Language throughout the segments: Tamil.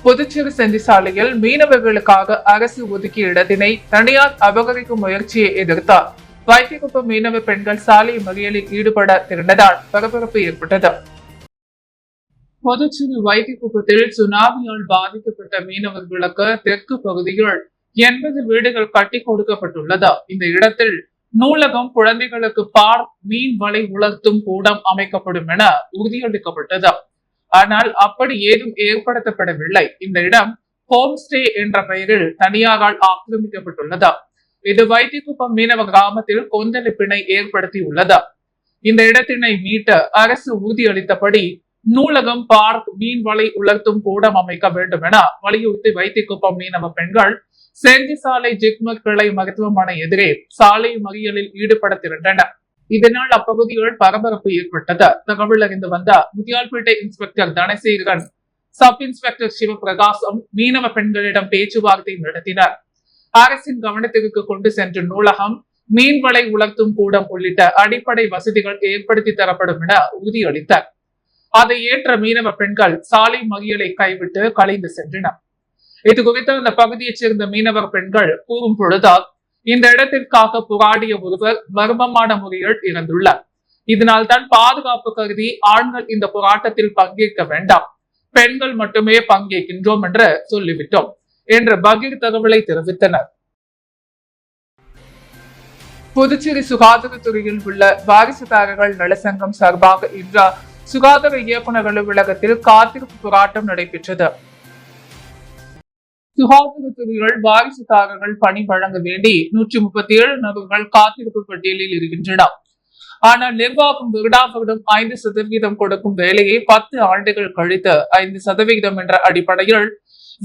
புதுச்சேரி செஞ்சி சாலையில் மீனவர்களுக்காக அரசு ஒதுக்கிய இடத்தினை தனியார் அபகரிக்கும் முயற்சியை எதிர்த்தார் வைத்திக்குப்பம் மீனவ பெண்கள் சாலை மறியலில் ஈடுபட திரண்டதால் பரபரப்பு ஏற்பட்டது. புதுச்சேரி வைத்திக்குப்பத்தில் சுனாமியால் பாதிக்கப்பட்ட மீனவர்களுக்கு தெற்கு பகுதியில் 80 வீடுகள் கட்டி கொடுக்கப்பட்டுள்ளது. இந்த இடத்தில் நூலகம், குழந்தைகளுக்கு பார்க், மீன் வலை உலர்த்தும் கூடம் அமைக்கப்படும் என உறுதியளிக்கப்பட்டது. ஆனால் அப்படி ஏதும் ஏற்படுத்தப்படவில்லை. இந்த இடம் ஹோம் ஸ்டே என்ற பெயரில் தனியாரால் ஆக்கிரமிக்கப்பட்டுள்ளது. இது வைத்திக்குப்பம் மீனவ கிராமத்தில் கொந்தளிப்பினை ஏற்படுத்தியுள்ளது. இந்த இடத்தினை மீட்ட அரசு உறுதியளித்தபடி நூலகம், பார்க், மீன் வலை உலர்த்தும் கூடம் அமைக்க வேண்டும் என வலியுறுத்தி வைத்திக்குப்பம் மீனவ பெண்கள் செஞ்சி சாலை ஜிப்மர் கிளை மருத்துவமனை எதிரே சாலை மறியலில் ஈடுபட திரண்டனர். இதனால் அப்பகுதியில் பரபரப்பு ஏற்பட்டது. தகவல் அறிந்து வந்த Muthialpet inspector Dhanasekaran, sub inspector Sivaprakasam மீனவ பெண்களிடம் பேச்சுவார்த்தை நடத்தினர். அரசின் கவனத்திற்கு கொண்டு சென்ற நூலகம், மீன்வலை உலர்த்தும் கூடம் உள்ளிட்ட அடிப்படை வசதிகள் ஏற்படுத்தி தரப்படும் என உறுதியளித்தார். அதை ஏற்ற மீனவ பெண்கள் சாலை மறியலை கைவிட்டு கலைந்து சென்றனர். இது குறித்து அந்த பகுதியைச் சேர்ந்த மீனவர் பெண்கள் கூறும் பொழுது, இந்த இடத்திற்காக போராடிய ஒருவர் மர்மமான முறையில் இறந்துள்ளார். இதனால் தான் பாதுகாப்பு கருதி ஆண்கள் இந்த போராட்டத்தில் பங்கேற்க வேண்டாம், பெண்கள் மட்டுமே பங்கேற்கின்றோம் என்று சொல்லிவிட்டோம் என்று பகீர் தகவலை தெரிவித்தனர். புதுச்சேரி சுகாதாரத்துறையில் உள்ள வாரிசுதாரர்கள் நலசங்கம் சார்பாக இன்று சுகாதார இயக்குநர் அலுவலகத்தில் காத்திருப்பு போராட்டம் நடைபெற்றது. சுகாதாரத்துறையில் வாரிசுதாரர்கள் பணி வழங்க வேண்டி 137 நபர்கள் காத்திருப்பு பட்டியலில் இருக்கின்றனர். ஆனால் நிர்வாகம் வருடம் 5% கொடுக்கும் வேலையை 10 ஆண்டுகள் கழித்து 5% என்ற அடிப்படையில்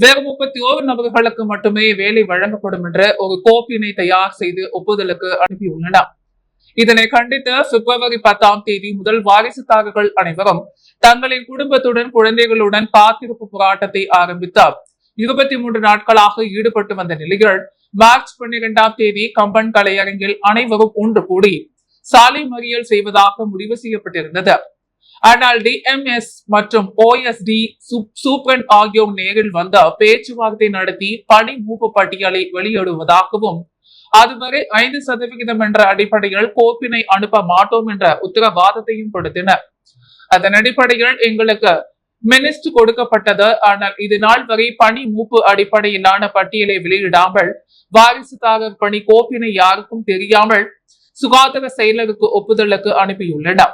வேறு 31 நபர்களுக்கு மட்டுமே வேலை வழங்கப்படும் என்ற ஒரு கோப்பினை தயார் செய்து ஒப்புதலுக்கு அனுப்பியுள்ளனர். இதனை கண்டித்து பிப்ரவரி 10ஆம் தேதி முதல் வாரிசுதாரர்கள் அனைவரும் தங்களின் குடும்பத்துடன், குழந்தைகளுடன் காத்திருப்பு போராட்டத்தை ஆரம்பித்தார். 23 நாட்களாக ஈடுபட்டு வந்த நிலையில் மார்ச் 12ஆம் தேதி கம்பன் கலையரங்கில் அனைவரும் ஒன்று கூடி சாலை மறியல் செய்வதாக முடிவு செய்யப்பட்டிருந்தது. ஆனால் டிஎம்எஸ் மற்றும் OSD சூப்பரண்ட் ஆகியோர் நேரில் வந்த பேச்சுவார்த்தை நடத்தி பணி மூப்பு பட்டியலை வெளியிடுவதாகவும், அதுவரை 5% என்ற அடிப்படையில் கோப்பினை அனுப்ப மாட்டோம் என்ற உத்தரவாதத்தையும் கொடுத்தனர். அதன் அடிப்படையில் எங்களுக்கு மினிஸ்ட் கொடுக்கப்பட்டது. ஆனால் இது நாள் வரை பணி மூப்பு அடிப்படையிலான பட்டியலை வெளியிடாமல் வாரிசுதாரர் பணி கோப்பினை யாருக்கும் தெரியாமல் சுகாதார செயலருக்கு ஒப்புதலுக்கு அனுப்பியுள்ளனர்.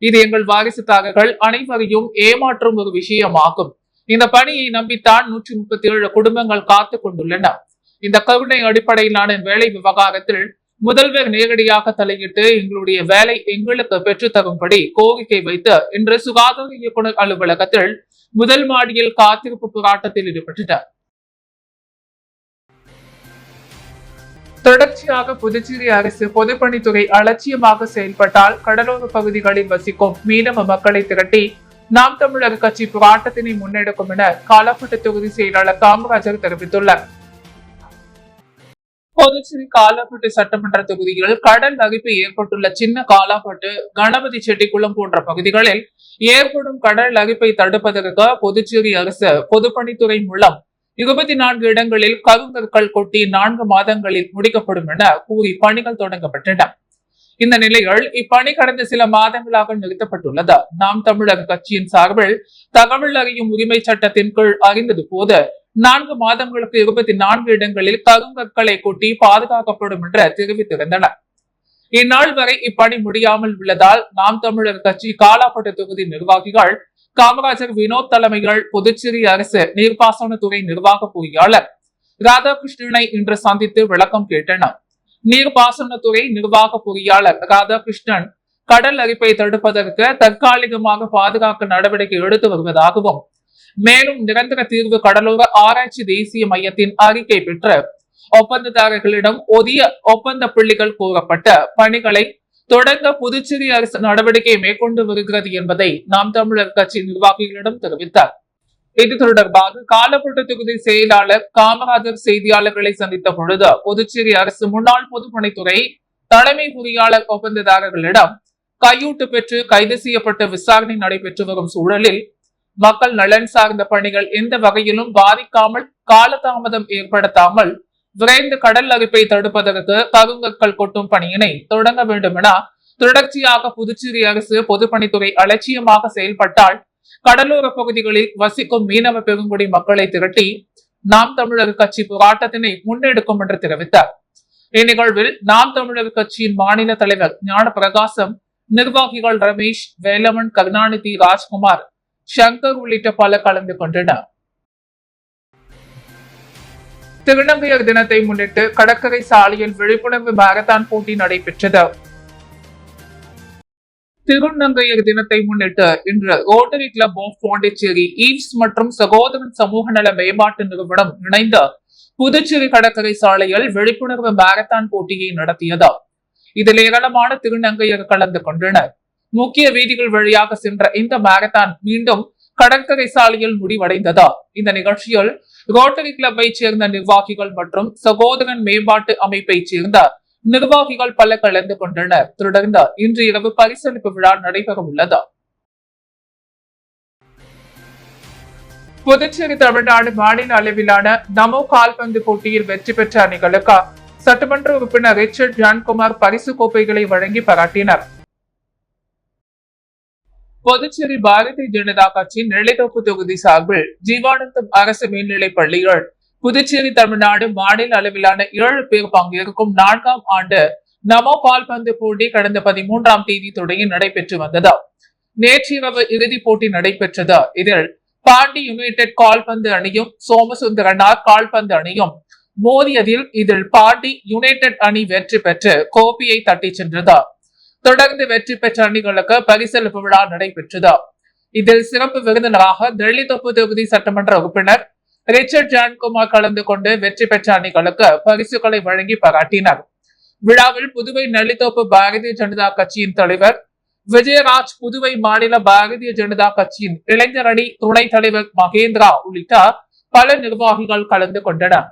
இது எங்கள் வாரிசுதாரர்கள் அனைவரையும் ஏமாற்றும் ஒரு விஷயமாகும். இந்த பணியை நம்பித்தான் 137 குடும்பங்கள் காத்துக் கொண்டுள்ளன. இந்த கருணை அடிப்படையிலான வேலை விவகாரத்தில் முதல்வர் நேரடியாக தலையிட்டு எங்களுடைய வேலை எங்களுக்கு பெற்றுத்தரும்படி கோரிக்கை வைத்து இன்று சுகாதார இயக்குநர் அலுவலகத்தில் முதல் மாடியில் காத்திருப்பு போராட்டத்தில் ஈடுபட்டனர். தொடர்ச்சியாக புதுச்சேரி அரசு பொதுப்பணித்துறை அலட்சியமாக செயல்பட்டால் கடலோர பகுதிகளில் வசிக்கும் மீனவ மக்களை திரட்டி நாம் தமிழர் கட்சி போராட்டத்தினை முன்னெடுக்கும் என காலாப்பட்டு தொகுதி செயலாளர் காமராஜர் தெரிவித்துள்ளார். புதுச்சேரி காலாப்பட்டு சட்டமன்ற தொகுதியில் கடல் அரிப்பு ஏற்பட்டுள்ள சின்ன காலாப்பட்டு, கணபதி செட்டிக்குளம் போன்ற பகுதிகளில் ஏற்படும் கடல் அரிப்பை தடுப்பதற்கு புதுச்சேரி அரசு பொதுப்பணித்துறை மூலம் 24 இடங்களில் கருங்கற்கள் கொட்டி 4 மாதங்களில் முடிக்கப்படும் என கூறி பணிகள் தொடங்கப்பட்டன. இந்த நிலையில் இப்பணி கடந்த சில மாதங்களாக நிறுத்தப்பட்டுள்ளது. நாம் தமிழர் கட்சியின் சார்பில் தகவல் அறியும் உரிமை சட்டத்தின் கீழ் அறிந்தது போது 4 மாதங்களுக்கு 24 இடங்களில் கருங்கற்களை கொட்டி பாதுகாக்கப்படும் என்று தெரிவித்திருந்தனர். இந்நாள் வரை இப்பணி முடியாமல் உள்ளதால் நாம் தமிழர் கட்சி காலாப்பட்டு தொகுதி நிர்வாகிகள் காமராஜர் வினோத் தலைமையில் புதுச்சேரி அரசு நீர்ப்பாசனத்துறை நிர்வாக பொறியாளர் ராதாகிருஷ்ணனை இன்று சந்தித்து விளக்கம் கேட்டனர். நீர்ப்பாசனத்துறை நிர்வாக பொறியாளர் ராதாகிருஷ்ணன் கடல் அரிப்பை தடுப்பதற்கு தற்காலிகமாக பாதுகாக்க நடவடிக்கை எடுத்து வருவதாகவும், மேலும் நிரந்தர தீர்வு கடலோர ஆராய்ச்சி தேசிய மையத்தின் அறிக்கை பெற்று ஒப்பந்ததாரர்களிடம் உரிய ஒப்பந்த புள்ளிகள் கூறப்பட்ட பணிகளை தொடங்க புதுச்சேரி அரசு நடவடிக்கை மேற்கொண்டு வருகிறது என்பதை நாம் தமிழர் கட்சி நிர்வாகிகளிடம் தெரிவித்தார். இது தொடர்பாக காலாப்பட்டு தொகுதி செயலாளர் காமராஜர் செய்தியாளர்களை சந்தித்த பொழுது புதுச்சேரி அரசு முன்னாள் பொதுப்பணித்துறை தலைமை பொறியாளர் ஒப்பந்ததாரர்களிடம் கையூட்டு பெற்று கைது செய்யப்பட்டு விசாரணை நடைபெற்று வரும் சூழலில் மக்கள் நலன் சார்ந்த பணிகள் எந்த வகையிலும் பாதிக்காமல் காலதாமதம் ஏற்படுத்தாமல் விரைந்து கடல் அரிப்பை தடுப்பதற்கு கருங்கற்கள் கொட்டும் பணியினை தொடங்க வேண்டும் என தொடர்ச்சியாக புதுச்சேரி அரசு பொதுப்பணித்துறை அலட்சியமாக செயல்பட்டால் கடலோர பகுதிகளில் வசிக்கும் மீனவ பெருங்குடி மக்களை திரட்டி நாம் தமிழர் கட்சி போராட்டத்தினை முன்னெடுக்கும் என்று தெரிவித்தார். இந்நிகழ்வில் நாம் தமிழர் கட்சியின் மாநில தலைவர் ஞான பிரகாசம், நிர்வாகிகள் ரமேஷ், வேலவன், கருணாநிதி, ராஜ்குமார், சங்கர் உள்ளிட்ட பலர் கலந்து கொண்டனர். திருநங்கையர் தினத்தை முன்னிட்டு கடற்கரை சாலையில் விழிப்புணர்வு மாரத்தான் போட்டி நடைபெற்றது. திருநங்கையர் தினத்தை முன்னிட்டு இன்று Rotary Club of Pondicherry, Eves மற்றும் சகோதரன் சமூக நல மேம்பாட்டு நிறுவனம் இணைந்து புதுச்சேரி கடற்கரை சாலையில் விழிப்புணர்வு மாரத்தான் போட்டியை நடத்தியது. இதில் ஏராளமான திருநங்கையர் கலந்து கொண்டனர். முக்கிய வீதிகள் வழியாக சென்ற இந்த மாரத்தான் மீண்டும் கடற்கரை சாலையில் முடிவடைந்தது. இந்த நிகழ்ச்சியில் ரோட்டரி கிளப்பை சேர்ந்த நிர்வாகிகள் மற்றும் சகோதரன் மேம்பாட்டு அமைப்பை சேர்ந்த நிர்வாகிகள் பல கலந்து கொண்டனர். தொடர்ந்து இன்று இரவு பரிசளிப்பு விழா நடைபெற உள்ளது. புதுச்சேரி தமிழ்நாடு மாநில அளவிலான நமோ கால்பந்து போட்டியில் வெற்றி பெற்ற அணிகளுக்கு சட்டமன்ற உறுப்பினர் ரிச்சர்ட் ஜான்குமார் பரிசு கோப்பைகளை வழங்கி பாராட்டினர். புதுச்சேரி பாரதிய ஜனதா கட்சி நெல்லித்தோப்பு தொகுதி சார்பில் ஜீவானந்தம் அரசு மேல்நிலைப் பள்ளிகள் புதுச்சேரி தமிழ்நாடு மாநில அளவிலான 7 பேர் பங்கேற்கும் 4ஆம் ஆண்டு நமோ கால்பந்து போட்டி கடந்த 13ஆம் தேதி தொடங்கி நடைபெற்று வந்தது. நேற்றிரவு இறுதிப் போட்டி நடைபெற்றது. இதில் பாண்டி யுனைடெட் கால்பந்து அணியும் சோமசுந்தரனார் கால்பந்து அணியும் மோதியதில் இதில் பாண்டி யுனைடெட் அணி வெற்றி பெற்று கோப்பையை தட்டி சென்றது. தொடர்ந்து வெற்றி பெற்ற அணிகளுக்கு பரிசளிப்பு விழா நடைபெற்றது. இதில் சிறப்பு விருந்தினராக நெல்லித்தோப்பு தொகுதி சட்டமன்ற உறுப்பினர் ரிச்சர்ட் ஜான்குமார் கலந்து கொண்டு வெற்றி பெற்ற அணிகளுக்கு பரிசுகளை வழங்கி பாராட்டினார். விழாவில் புதுவை நெல்லித்தோப்பு பாரதிய ஜனதா கட்சியின் தலைவர் விஜயராஜ், புதுவை மாநில பாரதிய ஜனதா கட்சியின் இளைஞர் அணி துணைத் தலைவர் மகேந்திரா உள்ளிட்ட பல நிர்வாகிகள் கலந்து கொண்டனர்.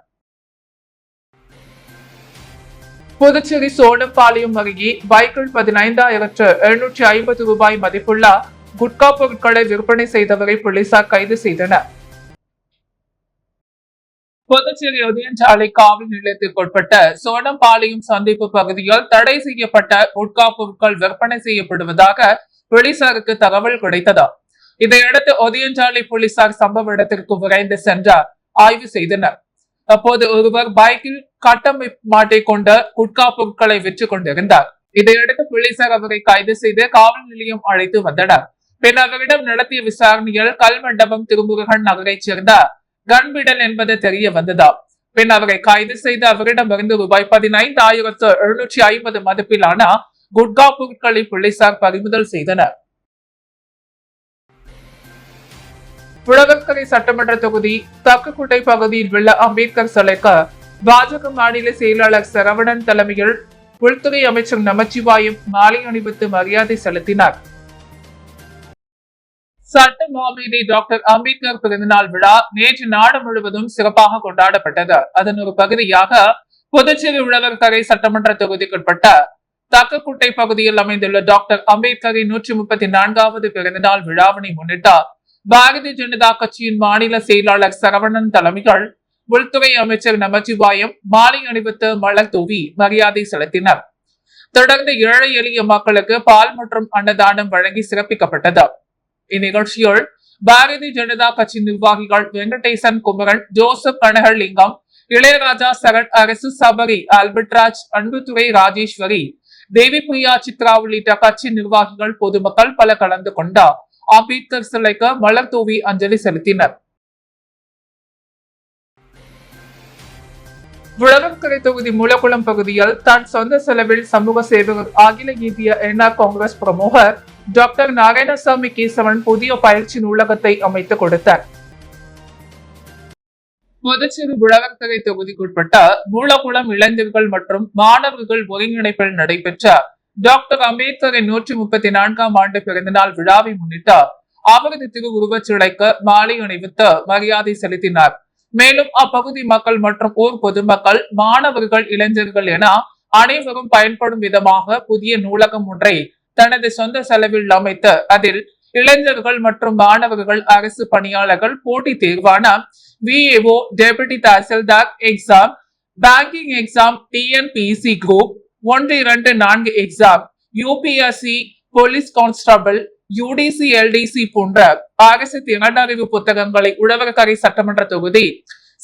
புதுச்சேரி சோழப்பாளையம் அருகே பைக்கில் 15,750 ரூபாய் மதிப்புள்ள குட்கா பொருட்களை விற்பனை செய்தவரை போலீசார் கைது செய்தனர். புதுச்சேரி உதயஞ்சாலை காவல் நிலையத்திற்குட்பட்ட சோழப்பாளையம் சந்திப்பு பகுதியில் தடை செய்யப்பட்ட குட்கா பொருட்கள் விற்பனை செய்யப்படுவதாக போலீசாருக்கு தகவல் கிடைத்தது. இதையடுத்து உதயஞ்சாலை போலீசார் சம்பவ இடத்திற்கு விரைந்து சென்று ஆய்வு செய்தனர். அப்போது ஒருவர் பைக்கில் கட்டமைப்பு மாட்டை கொண்ட குட்கா பொருட்களை விற்றுக் கொண்டிருந்தார். இதையடுத்து போலீசார் அவரை கைது செய்து காவல் நிலையம் அழைத்து வந்தனர். பின் அவரிடம் நடத்திய விசாரணையில் கல்மண்டபம் திருமுருகன் நகரைச் சேர்ந்த கன்பிடல் என்பது தெரிய வந்தது. பின் அவரை கைது செய்து அவரிடமிருந்து ரூபாய் 15,750 மதிப்பிலான குட்கா பொருட்களை போலீசார் பறிமுதல் செய்தனர். புழகக்கரை சட்டமன்ற தொகுதி தக்கக்குட்டை பகுதியில் உள்ள அம்பேத்கர் சிலைக்கு பாஜக மாநில செயலாளர் சரவணன் தலைமையில் உள்துறை அமைச்சர் நமச்சிவாயம் மாலை அணிவித்து மரியாதை செலுத்தினார். சட்ட மாமேதை டாக்டர் அம்பேத்கர் பிறந்தநாள் விழா நேற்று நாடு முழுவதும் சிறப்பாக கொண்டாடப்பட்டது. அதன் ஒரு பகுதியாக புதுச்சேரி உழவர்கரை சட்டமன்ற தொகுதிக்குட்பட்ட தக்கக்குட்டை பகுதியில் அமைந்துள்ள டாக்டர் அம்பேத்கரின் 134வது பிறந்தநாள் விழாவினை முன்னிட்டு பாரதிய ஜனதா கட்சியின் மாநில செயலாளர் சரவணன் தலைமையில் உள்துறை அமைச்சர் நமச்சிவாயம் மாலை அணிவித்து மலர் தூவி மரியாதை செலுத்தினர். தொடர்ந்து ஏழை எளிய மக்களுக்கு பால் மற்றும் அன்னதானம் வழங்கி சிறப்பிக்கப்பட்டது. இந்நிகழ்ச்சியில் பாரதிய ஜனதா கட்சி நிர்வாகிகள் வெங்கடேசன், குமரன், ஜோசப், கனகலிங்கம், இளையராஜா, சரண், அரசு, சபரி, ஆல்பர்ட்ராஜ், அன்புத்துறை, ராஜேஸ்வரி, தேவி பிரியா, சித்ரா உள்ளிட்ட கட்சி நிர்வாகிகள், பொதுமக்கள் பல கலந்து கொண்ட அம்பேத்கர் சிலைக்கு மலர் தூவி அஞ்சலி செலுத்தினர். உழவர்கரை தொகுதி மூலக்குளம் பகுதியில் தன் சொந்த செலவில் சமூக சேவகர் அகில இந்திய என்ஆர் காங்கிரஸ் பிரமுகர் டாக்டர் நாராயணசாமி கேசவன் புதிய பயிற்சி நூலகத்தை அமைத்துக் கொடுத்தார். புதுச்சேரி உழவர்கரை தொகுதிக்குட்பட்ட மூலக்குளம் இளைஞர்கள் மற்றும் மாணவர்கள் ஒருங்கிணைப்பில் நடைபெற்ற டாக்டர் அம்பேத்கரின் 134ஆம் ஆண்டு பிறந்தநாள் விழாவை முன்னிட்டு அவரது திருவுருவச் சிலைக்கு மாலை அணிவித்து மரியாதை செலுத்தினார். மேலும் அப்பகுதி மக்கள் மற்றும் ஊர் பொதுமக்கள், மாணவர்கள், இளைஞர்கள் என அனைவரும் பயன்படும் விதமாக புதிய நூலகம் ஒன்றை தனது சொந்த செலவில் அமைத்து அதில் இளைஞர்கள் மற்றும் மாணவர்கள் அரசு பணியாளர்கள் போட்டித் தேர்வான VAO, deputy tahsildar exam, banking exam, TNPC group 1, 2, 4 exam, UPSC, police constable, UDC, LDC போன்ற அரசு திறனறிவு புத்தகங்களை உழவர்கரை சட்டமன்ற தொகுதி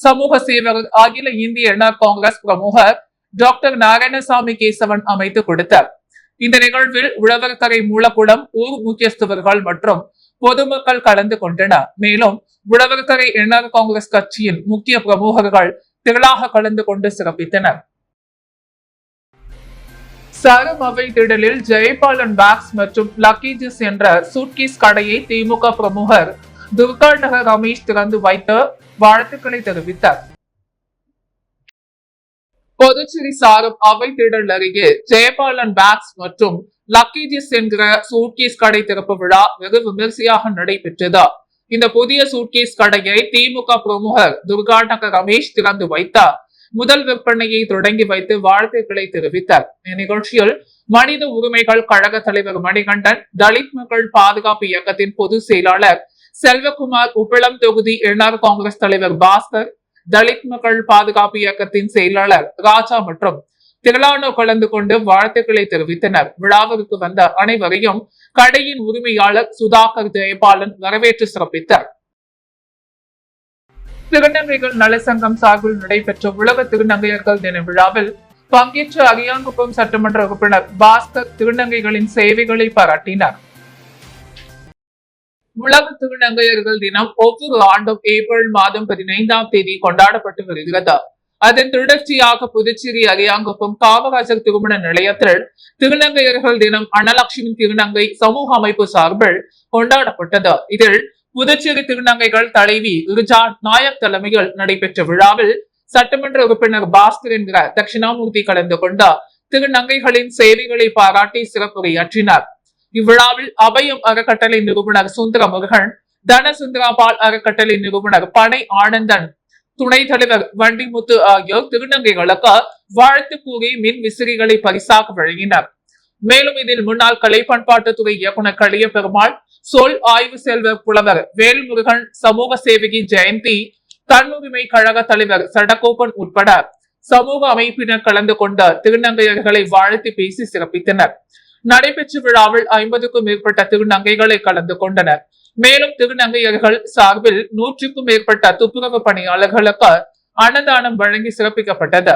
சமூக சேவகர் அகில இந்திய என்ஆர் காங்கிரஸ் பிரமுகர் டாக்டர் நாராயணசாமி கேசவன் அமைத்து கொடுத்தார். இந்த நிகழ்வில் உழவர்கரை மூலக்குளம் ஊர் முக்கியஸ்தவர்கள் மற்றும் பொதுமக்கள் கலந்து கொண்டனர். மேலும் உழவர்கரை என்ஆர் காங்கிரஸ் கட்சியின் முக்கிய பிரமுகர்கள் திரளாக கலந்து கொண்டு சிறப்பித்தனர். சரம் அவை திடலில் ஜெயபாலன் பேக்ஸ் மற்றும் லக்கேஜஸ் என்ற சூட்கேஸ் கடையை திமுக பிரமுகர் துர்காநகர் ரமேஷ் திறந்து வைத்து வாழ்த்துக்களை தெரிவித்தார். புதுச்சேரி சாரம் அவை திடல் அருகே ஜெயபாலன் பேக்ஸ் மற்றும் லக்கேஜஸ் என்கிற சூட்கேஸ் கடை திறப்பு விழா வெகு விமர்சையாக நடைபெற்றது. இந்த புதிய சூட்கேஸ் கடையை திமுக பிரமுகர் துர்காநகர் ரமேஷ் திறந்து வைத்தார். முதல் விற்பனையை தொடங்கி வைத்து வாழ்த்துக்களை தெரிவித்தார். இந்நிகழ்ச்சியில் மனித உரிமைகள் கழக தலைவர் மணிகண்டன், தலித் மக்கள் பாதுகாப்பு இயக்கத்தின் பொதுச் செயலாளர் செல்வகுமார், உப்பளம் தொகுதி என்ஆர் காங்கிரஸ் தலைவர் பாஸ்கர், தலித் மக்கள் பாதுகாப்பு இயக்கத்தின் செயலாளர் ராஜா மற்றும் திரளானோர் கலந்து கொண்டு வாழ்த்துக்களை தெரிவித்தனர். விழாவிற்கு வந்த அனைவரையும் கடையின் உரிமையாளர் சுதாகர் ஜெயபாலன் வரவேற்று சிறப்பித்தார். திருநங்கைகள் நலசங்கம் சார்பில் நடைபெற்ற உலக திருநங்கையர்கள் தின விழாவில் பங்கேற்ற அரியாங்குப்பம் சட்டமன்ற உறுப்பினர் பாஸ்கர் திருநங்கைகளின் சேவைகளை பாராட்டினார். உலக திருநங்கையர்கள் தினம் ஒவ்வொரு ஆண்டும் ஏப்ரல் மாதம் 15ஆம் தேதி கொண்டாடப்பட்டு வருகிறது. அதன் தொடர்ச்சியாக புதுச்சேரி அரியாங்குப்பம் காமராஜர் திருமண நிலையத்தில் திருநங்கையர்கள் தினம் அனலட்சுமி திருநங்கை சமூக அமைப்பு சார்பில் கொண்டாடப்பட்டது. இதில் புதுச்சேரி திருநங்கைகள் தலைவி ரிஜா நாயக் தலைமையில் நடைபெற்ற விழாவில் சட்டமன்ற உறுப்பினர் பாஸ்கர் என்கிற தட்சிணாமூர்த்தி கலந்து கொண்ட திருநங்கைகளின் சேவைகளை பாராட்டி சிறப்புரையாற்றினார். இவ்விழாவில் அபயம் அறக்கட்டளை நிறுவனர் சுந்தரமுருகன், தனசுந்தராபால் அறக்கட்டளை நிறுவனர் பனை ஆனந்தன், துணைத் தலைவர் வண்டிமுத்து ஆகியோர் திருநங்கைகளுக்கு வாழ்த்து கூறி மின் விசிறிகளை பரிசாக வழங்கினர். மேலும் இதில் முன்னாள் கலை பண்பாட்டுத்துறை இயக்குநர் களிய பெருமாள், சொல் ஆய்வு செல்வர் புலவர் வேல்முருகன், சமூக சேவகி ஜெயந்தி, தன்னுரிமை கழக தலைவர் சடகோபன் உட்பட சமூக அமைப்பினர் கலந்து கொண்ட திருநங்கையர்களை வாழ்த்தி பேசி சிறப்பித்தனர். நடைபெற்ற விழாவில் 50க்கும் மேற்பட்ட திருநங்கைகளை கலந்து கொண்டனர். மேலும் திருநங்கையர்கள் சார்பில் 100க்கும் மேற்பட்ட துப்புரவு பணியாளர்களுக்கு அன்னதானம் வழங்கி சிறப்பிக்கப்பட்டது.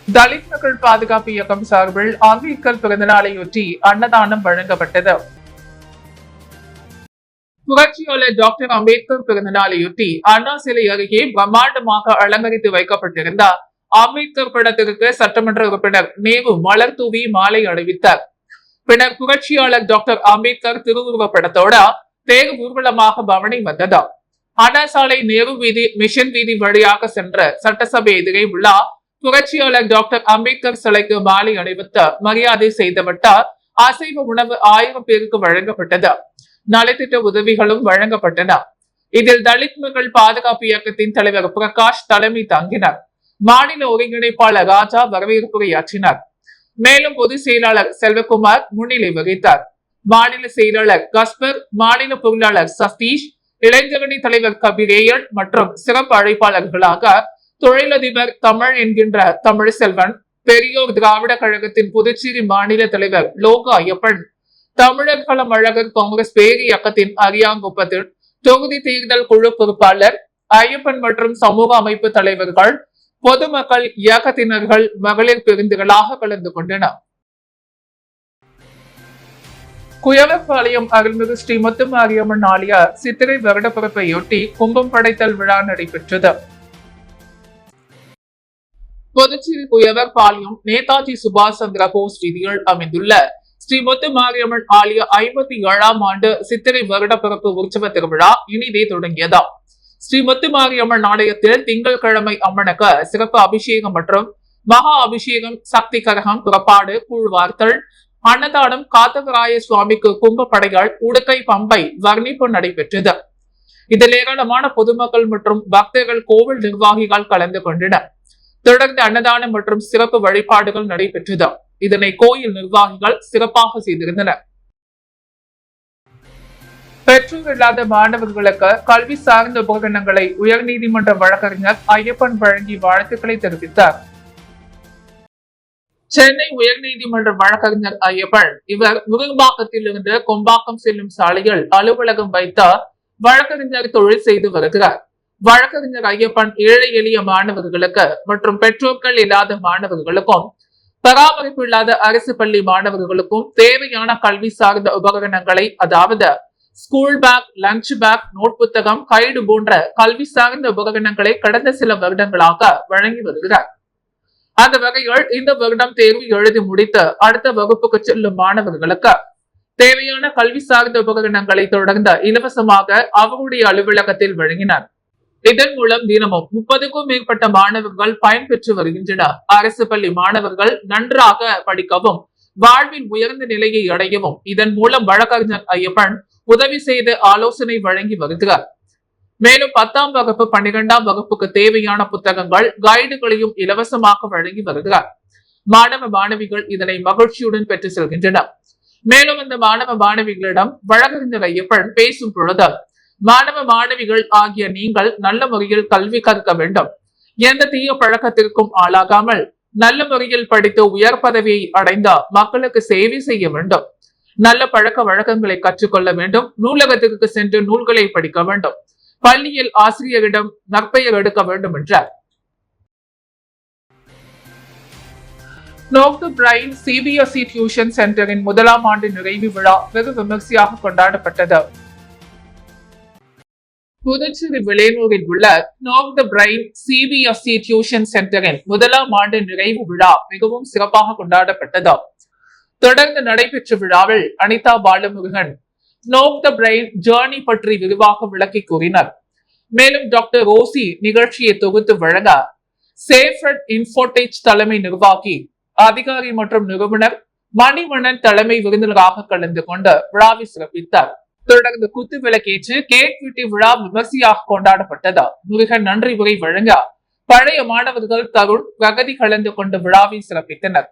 தலித் மக்கள் பாதுகாப்பு இயக்கம் சார்பில் அம்பேத்கர் பிறந்தநாளையொட்டி அன்னதானம் வழங்கப்பட்டது. புரட்சியாளர் டாக்டர் அம்பேத்கர் பிறந்தநாளையொட்டி அண்ணா சிலை அருகே பிரம்மாண்டமாக அலங்கரித்து வைக்கப்பட்டிருந்த அம்பேத்கர் படத்திற்கு சட்டமன்ற உறுப்பினர் நேரு மலர் தூவி மாலை அணிவித்தார். பின்னர் புரட்சியாளர் டாக்டர் அம்பேத்கர் திருவுருவ படத்தோட தேர் ஊர்வலமாக பவனி வந்தது. அண்ணா சாலை, நேரு வீதி, மிஷன் வீதி வழியாக சென்ற சட்டசபை எதிரே உள்ள புரட்சியாளர் டாக்டர் அம்பேத்கர் சிலைக்கு மாலை அணிவித்து மரியாதை செய்துவிட்டு அசைவ உணவு 1000 பேருக்கு வழங்கப்பட்டது. நலத்திட்ட உதவிகளும் வழங்கப்பட்டன. இதில் தலித் மக்கள் பாதுகாப்பு இயக்கத்தின் தலைவர் பிரகாஷ் தலைமை தாங்கினார். மாநில ஒருங்கிணைப்பாளர் ராஜா வரவேற்புரையாற்றினார். மேலும் பொதுச் செயலாளர் செல்வகுமார் முன்னிலை வகித்தார். மாநில செயலாளர் கஸ்பர், மாநில பொருளாளர் சதீஷ், இளைஞரணி தலைவர் கபிரேயன் மற்றும் சிறப்பு அழைப்பாளர்களாக தொழிலதிபர் தமிழ் என்கின்ற தமிழ் செல்வன், பெரியோர் திராவிட கழகத்தின் புதுச்சேரி மாநில தலைவர் லோக ஐயப்பன், தமிழர் களம் அழகர் காங்கிரஸ் பேர் இயக்கத்தின் அரியாங்குப்பத்தில் தொகுதி தேர்தல் குழு பொறுப்பாளர் ஐயப்பன் மற்றும் சமூக அமைப்பு தலைவர்கள், பொதுமக்கள், இயக்கத்தினர்கள், மகளிர் பெருந்திரளாக கலந்து கொண்டனர். குயவப்பாளையம் அருள்மிகு ஸ்ரீ முத்துமாரியம்மன் ஆலய சித்திரை வருடப்பிறப்பையொட்டி கும்பம் படைத்தல் விழா நடைபெற்றது. புதுச்சேரி குயவர்பாளையம் நேதாஜி சுபாஷ் சந்திர போஸ் வீதியில் அமைந்துள்ள ஸ்ரீ முத்துமாரியம்மன் ஆலய 57ஆம் ஆண்டு சித்திரை வருடப்பிறப்பு உற்சவ திருவிழா இனிதே தொடங்கியது. ஸ்ரீ முத்துமாரியம்மன் ஆலயத்தில் திங்கட்கிழமை அம்மனுக்கு சிறப்பு அபிஷேகம் மற்றும் மகா அபிஷேகம், சக்தி கரகம், புறப்பாடு, கூழ்வார்த்தல், அன்னதானம், காத்தவராய சுவாமிக்கு கும்ப படைகள், உடுக்கை, பம்பை வர்ணிப்பு நடைபெற்றது. இதில் ஏராளமான பொதுமக்கள் மற்றும் பக்தர்கள், கோவில் நிர்வாகிகள் கலந்து கொண்டனர். தொடர்ந்து அன்னதானம் மற்றும் சிறப்பு வழிபாடுகள் நடைபெற்றது. இதனை கோயில் நிர்வாகிகள் சிறப்பாக செய்திருந்தனர். பெற்றோர் இல்லாத மாணவர்களுக்கு கல்வி சார்ந்த உபகரணங்களை உயர்நீதிமன்ற வழக்கறிஞர் ஐயப்பன் வழங்கி வாழ்த்துக்களை தெரிவித்தார். சென்னை உயர்நீதிமன்ற வழக்கறிஞர் ஐயப்பன் இவர் முருகம்பாக்கத்தில் இருந்து கொம்பாக்கம் செல்லும் சாலையில் அலுவலகம் வைத்த வழக்கறிஞர் தொழில் செய்து வருகிறார். வழக்கறிஞர் ஐயப்பன் ஏழை எளிய மாணவர்களுக்கு மற்றும் பெற்றோர்கள் இல்லாத மாணவர்களுக்கும் பராமரிப்பு இல்லாத அரசு பள்ளி மாணவர்களுக்கும் தேவையான கல்வி சார்ந்த உபகரணங்களை, அதாவது school bag, lunch bag, note புத்தகம், கைடு போன்ற கல்வி சார்ந்த உபகரணங்களை கடந்த சில வருடங்களாக வழங்கி வருகிறார். அந்த வகையில் இந்த வருடம் தேர்வு எழுதி முடித்து அடுத்த வகுப்புக்கு செல்லும் மாணவர்களுக்கு தேவையான கல்வி சார்ந்த உபகரணங்களை தொடர்ந்து இலவசமாக அவருடைய அலுவலகத்தில் வழங்கினார். இதன் மூலம் தினமும் 30க்கும் மேற்பட்ட மாணவர்கள் பயன்பெற்று வருகின்றனர். அரசு பள்ளி மாணவர்கள் நன்றாக படிக்கவும் வாழ்வில் உயர்ந்த நிலையை அடையவும் இதன் மூலம் வழக்கறிஞர் ஐயப்பன் உதவி செய்து ஆலோசனை வழங்கி வருகிறார். மேலும் 10ஆம் வகுப்பு 12ஆம் வகுப்புக்கு தேவையான புத்தகங்கள், கைடுகளையும் இலவசமாக வழங்கி வருகிறார். மாணவ மாணவிகள் இதனை மகிழ்ச்சியுடன் பெற்று செல்கின்றனர். மேலும் இந்த மாணவ மாணவிகளிடம் வழக்கறிஞர் ஐயப்பன் பேசும் பொழுது, மாணவ மாணவிகள் ஆகிய நீங்கள் நல்ல முறையில் கல்வி கற்க வேண்டும். எந்த தீய பழக்கத்திற்கும் ஆளாகாமல் நல்ல முறையில் படித்து உயர் பதவியை அடைந்த மக்களுக்கு சேவை செய்ய வேண்டும். நல்ல பழக்க வழக்கங்களை கற்றுக்கொள்ள வேண்டும். நூலகத்திற்கு சென்று நூல்களை படிக்க வேண்டும். பள்ளியில் ஆசிரியரிடம் நற்பெயர் எடுக்க வேண்டும் என்றார். நோக் தி பிரைன் சிபிஎஸ்இ டியூஷன் சென்டரின் 1ஆம் ஆண்டு நிறைவு விழா வெகு விமர்சையாக கொண்டாடப்பட்டது. புதுச்சேரி விளையனூரில் உள்ள நோக் தி பிரைன் சிபிஎஸ்இ டியூஷன் சென்டரின் 1ஆம் ஆண்டு நிறைவு விழா மிகவும் சிறப்பாக கொண்டாடப்பட்டது. தொடர்ந்து நடைபெற்ற விழாவில் அனிதா பாலமுருகன் நோக் தி பிரைன் ஜேர்னி பற்றி விரிவாக விளக்கி கூறினார். மேலும் டாக்டர் ரோசி நிகழ்ச்சியை தொகுத்து வழங்க சேஃப்ரட் இன்ஃபோடெச் தலைமை நிர்வாகி, அதிகாரி மற்றும் நிறுவனர் மணிவண்ணன் தலைமை விருந்தினராக கலந்து கொண்டு விழாவை சிறப்பித்தார். தொடர்ந்து குத்து விளக்கேற்று கேக் வெட்டி விழா விமர்சையாக கொண்டாடப்பட்டது. முருகன் நன்றி உரை வழங்க பழைய மாணவர்கள் தருண், பிரகதி கலந்து கொண்டு விழாவை சிறப்பித்தனர்.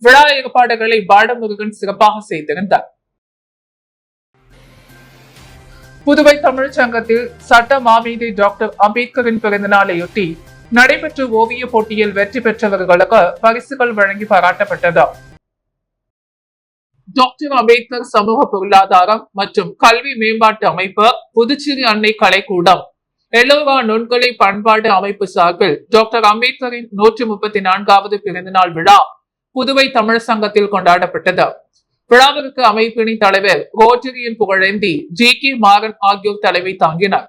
விழா ஏற்பாடுகளை பாலமுருகன் சிறப்பாக செய்திருந்தார். புதுவை தமிழ் சங்கத்தில் சட்ட மாமேதை டாக்டர் அம்பேத்கரின் பிறந்த நாளையொட்டி நடைபெற்ற ஓவிய போட்டியில் வெற்றி பெற்றவர்களுக்கு பரிசுகள் வழங்கி பாராட்டப்பட்டது. டாக்டர் அம்பேத்கர் சமூக பொருளாதாரம் மற்றும் கல்வி மேம்பாட்டு அமைப்பு, புதுச்சேரி அன்னை கலைக்கூடம், எல்லோரா நுண்கலை பண்பாட்டு அமைப்பு சார்பில் டாக்டர் அம்பேத்கரின் 134வது பிறந்தநாள் விழா புதுவை தமிழ் சங்கத்தில் கொண்டாடப்பட்டது. விழாவிற்கு அமைப்பின் தலைவர் ரோட்டரியன் புகழேந்தி, ஜி.கே. மாறன் ஆகியோர் தலைமை தாங்கினார்.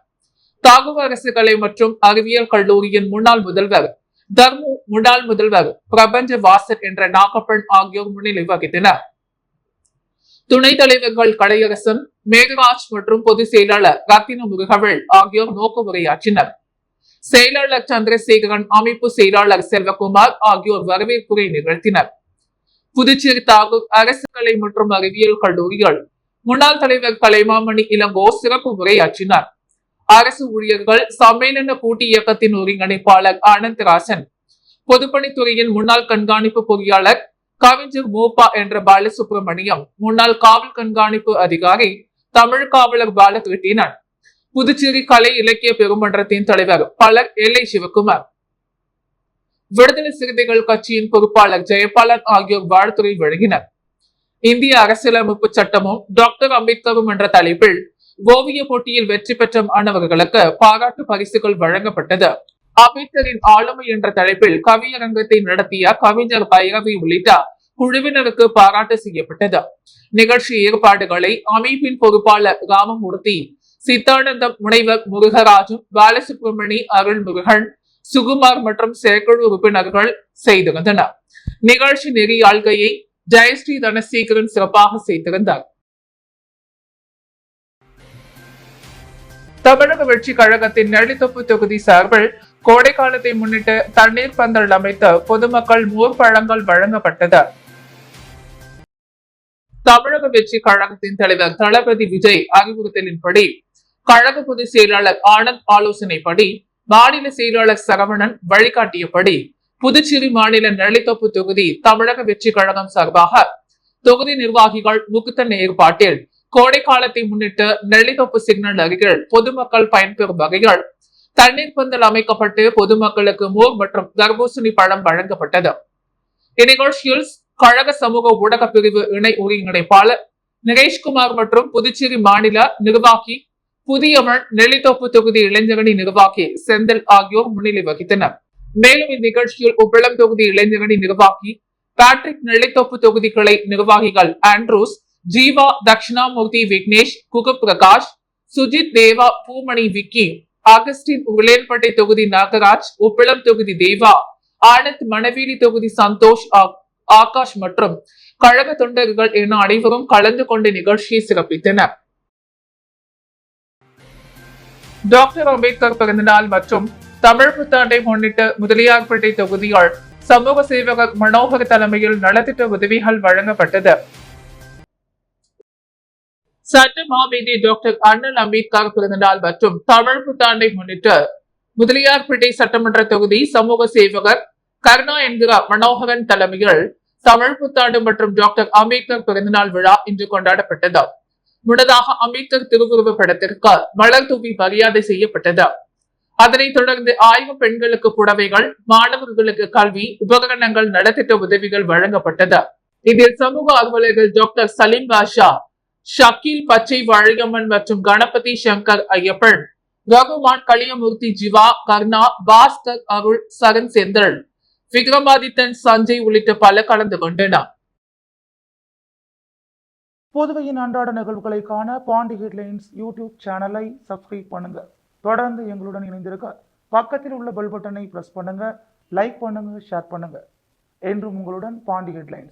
தாகூர் அரசு கலை மற்றும் அறிவியல் கல்லூரியின் முன்னாள் முதல்வர் தர்மு, முன்னாள் முதல்வர் பிரபஞ்ச வாசர் என்ற நாகப்பன் ஆகியோர் முன்னிலை வகித்தனர். துணைத் தலைவர்கள் கலையரசன், மேகராஜ் மற்றும் பொதுச் செயலாளர் ரத்தின முருகவேல் ஆகியோர் நோக்க உரையாற்றினர். செயலாளர் சந்திரசேகரன், அமைப்பு செயலாளர் செல்வகுமார் ஆகியோர் வரவேற்புரை நிகழ்த்தினர். புதுச்சேரி தாகூர் அரசு கலை மற்றும் அறிவியல் கல்லூரிகள் முன்னாள் தலைவர் கலைமாமணி இளங்கோ சிறப்பு உரையாற்றினார். அரசு ஊழியர்கள் சம்மேளன கூட்டு இயக்கத்தின் ஒருங்கிணைப்பாளர் ஆனந்தராசன், பொதுப்பணித்துறையின் முன்னாள் கண்காணிப்பு பொறியாளர் கவிஞர் மூப்பா என்ற பாலசுப்ரமணியம், முன்னாள் காவல் கண்காணிப்பு அதிகாரி தமிழ் காவலர் பாலகிருட்டினன், புதுச்சேரி கலை இலக்கிய பெருமன்றத்தின் தலைவர் பலர் எல்லை சிவகுமார், விடுதலை சிறுத்தைகள் கட்சியின் பொறுப்பாளர் ஜெயபாலன் ஆகியோர் வாழ்த்துரை வழங்கினர். இந்திய அரசியலமைப்பு சட்டமும் டாக்டர் அம்பேத்கரும் என்ற தலைப்பில் ஓவிய போட்டியில் வெற்றி பெற்ற மாணவர்களுக்கு பாராட்டு பரிசுகள் வழங்கப்பட்டது. அம்பேத்கரின் ஆளுமை என்ற தலைப்பில் கவியரங்கத்தை நடத்திய கவிஞர் பைரவி உள்ளிட்ட குழுவினருக்கு பாராட்டு செய்யப்பட்டது. நிகழ்ச்சி ஏற்பாடுகளை அமைப்பின் பொறுப்பாளர் ராமமூர்த்தி, சித்தானந்தம், முனைவர் முருகராஜு, பாலசுப்ரமணி, அருள்முருகன், சுகுமார் மற்றும் செயற்குழு உறுப்பினர்கள் செய்திருந்தனர். நிகழ்ச்சி நெறியாள்கையை ஜெயஸ்ரீ தனசேகரன் சிறப்பாக செய்திருந்தார். தமிழக வெற்றி கழகத்தின் நெல்லித்தோப்பு தொகுதி சார்பில் கோடை காலத்தை முன்னிட்டு தண்ணீர் பந்தல் அமைத்து பொதுமக்கள் மோர் பழங்கள் வழங்கப்பட்டது. தமிழக வெற்றி கழகத்தின் தலைவர் தளபதி விஜய் அறிவுறுத்தலின்படி கழக பொதுச் செயலாளர் ஆனந்த் ஆலோசனைப்படி மாநில செயலாளர் சரவணன் வழிகாட்டியபடி புதுச்சேரி மாநில நெல்லித்தோப்பு தொகுதி தமிழக வெற்றி கழகம் சார்பாக தொகுதி நிர்வாகிகள் முகுத்தன் ஏற்பாட்டில் கோடை காலத்தை முன்னிட்டு நெல்லித்தோப்பு சிக்னல் அருகில் பொதுமக்கள் பயன்பெறும் வகையில் தண்ணீர் பந்தல் அமைக்கப்பட்டு பொதுமக்களுக்கு மோர் மற்றும் தர்பூசணி பழம் வழங்கப்பட்டது. இந்நிகழ்ச்சியில் கழக சமூக ஊடக பிரிவு இணை ஒருங்கிணைப்பாளர் நிகேஷ்குமார் மற்றும் புதுச்சேரி மாநில நிர்வாகி புதியவன், நெல்லித்தோப்பு தொகுதி இளைஞரணி நிர்வாகி செந்தில் ஆகியோர் முன்னிலை வகித்தனர். மேலும் இந்நிகழ்ச்சியில் உப்பளம் தொகுதி இளைஞரணி நிர்வாகி பேட்ரிக், நெல்லித்தோப்பு தொகுதி கிளை நிர்வாகிகள் ஆண்ட்ரூஸ், ஜீவா, தட்சிணாமூர்த்தி, விக்னேஷ், குகு பிரகாஷ், சுஜித், தேவா, பூமணி, விக்கி, ஆகஸ்டின், உலேன்பேட்டை தொகுதி நாகராஜ், உப்பளம் தொகுதி தேவா, ஆனந்த், மணவீலி தொகுதி சந்தோஷ், ஆகாஷ் மற்றும் கழக தொண்டர்கள் என அனைவரும் கலந்து கொண்ட நிகழ்ச்சியை சிறப்பித்தனர். டாக்டர் அம்பேத்கர் பிறந்தநாள் மற்றும் தமிழ் புத்தாண்டை முன்னிட்டு முதலியார்பேட்டை தொகுதியால் சமூக சேவகர் மனோகர் தலைமையில் நலத்திட்ட உதவிகள் வழங்கப்பட்டது. சட்ட மாமேதை டாக்டர் அண்ணல் அம்பேத்கர் பிறந்தநாள் மற்றும் தமிழ் புத்தாண்டை முன்னிட்டு முதலியார்பேட்டை சட்டமன்ற தொகுதி சமூக சேவகர் கருணா என்கிற மனோகரன் தலைமையில் தமிழ் புத்தாண்டு மற்றும் டாக்டர் அம்பேத்கர் பிறந்தநாள் விழா இன்று கொண்டாடப்பட்டது. முன்னதாக அம்பேத்கர் திருவுருவ படத்திற்கு மலர் தூவி மரியாதை செய்யப்பட்டது. அதனைத் தொடர்ந்து 1000 பெண்களுக்கு புடவைகள், மாணவர்களுக்கு கல்வி உபகரணங்கள், நலத்திட்ட உதவிகள் வழங்கப்பட்டது. இதில் சமூக அலுவலர்கள் டாக்டர் சலீம் பாஷா, ஷக்கீல், பச்சை வாழியம்மன் மற்றும் கணபதி சங்கர் ஐயப்பன், ரகுமான், களியமூர்த்தி, ஜிவா, கர்ணா, பாஸ்கர், அருள், சரண், செந்தில், விக்ரமாதித்தன், சஞ்சய் உள்ளிட்ட பல கலந்து கொண்டனர். புதுவையின் அன்றாட நிகழ்வுகளை காண பாண்டி ஹெட்லைன்ஸ் யூடியூப் சேனலை சப்ஸ்கிரைப் பண்ணுங்க. தொடர்ந்து எங்களுடன் இணைந்திருக்க பக்கத்தில் உள்ள பெல் பட்டனை பிரஸ் பண்ணுங்க, லைக் பண்ணுங்க, ஷேர் பண்ணுங்க. என்றும் உங்களுடன் பாண்டி ஹெட்லைன்ஸ்.